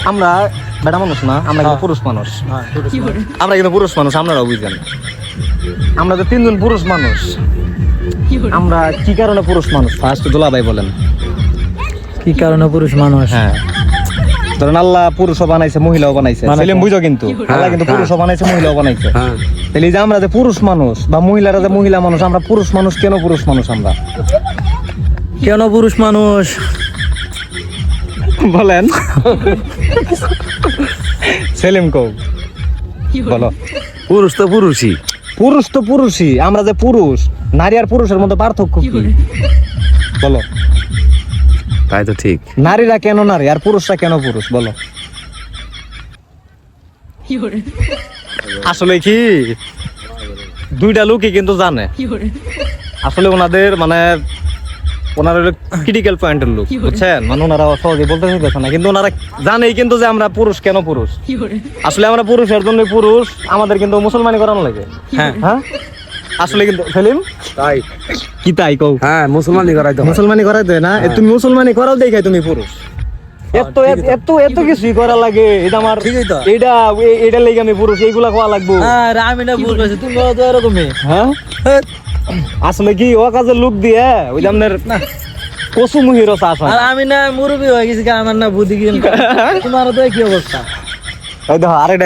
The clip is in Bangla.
আমরা বেটা মানুষ না, আমরা কিন্তু পুরুষ মানুষ। আমরা কিন্তু পুরুষ মানুষ, আপনারাও বুঝবেন। আমরা তো তিনজন পুরুষ মানুষ। আমরা কি কারণে পুরুষ মানুষ ফার্স্ট দুলাভাই বলেন। কি কারণে পুরুষ মানুষ? হ্যাঁ, ধরেন আল্লাহ পুরুষও বানাইছে, মহিলাও বানাইছে। সেলিম বুঝো কিন্তু আল্লাহ কিন্তু পুরুষও বানাইছে, মহিলাও বানাইছে। তাহলে এই যে আমরা যে পুরুষ মানুষ বা মহিলারা যে মহিলা মানুষ, আমরা পুরুষ মানুষ কেন পুরুষ মানুষ? আমরা কেন পুরুষ মানুষ বলেন সেলিম কও, বলো। পুরুষ তো পুরুষই। পুরুষ তো পুরুষই। আমরা যে পুরুষ, নারী আর পুরুষের মধ্যে পার্থক্য কি বলো? তাই তো ঠিক। নারীরা কেন নারী আর পুরুষরা কেন পুরুষ বলো? আসলে কি দুইটা লোকই কিন্তু জানে। আসলে ওনাদের মানে ওনারা ক্রিটিক্যাল পয়েন্টের লোক, বুঝছেন? মানে ওনারা সহজে বলতে চাইছে না, কিন্তু ওনারা জানেই কিন্তু যে আমরা পুরুষ কেন পুরুষ। আসলে আমরা পুরুষের জন্য পুরুষ, আমাদের কিন্তু মুসলমানি করানো লাগে। হ্যাঁ হ্যাঁ, আসলে কিন্তু সেলিম তাই কি তাই কও? হ্যাঁ, মুসলমানি করাইতে হয়। মুসলমানি করাইতে হয় না? তুমি মুসলমানি করাও দেখাই তুমি পুরুষ। এত এত এত কিছুই করা লাগে। এটা আমার এটা এটা লেগে আমি পুরুষ, এইগুলা খাওয়া লাগবো। আর আমি না ভুল বলছি, তুমি তো এরকমই। হ্যাঁ, আসলে কি ও কাজের লোক দিয়ে ওই যে আপনার কচু মুহিরও চাষ হয়। আর আমি না মুরব্বী হয়ে গেছি, আমার না বুদ্ধি কি। তোমার তো কি অবস্থা? ওই দেখো আরেকটা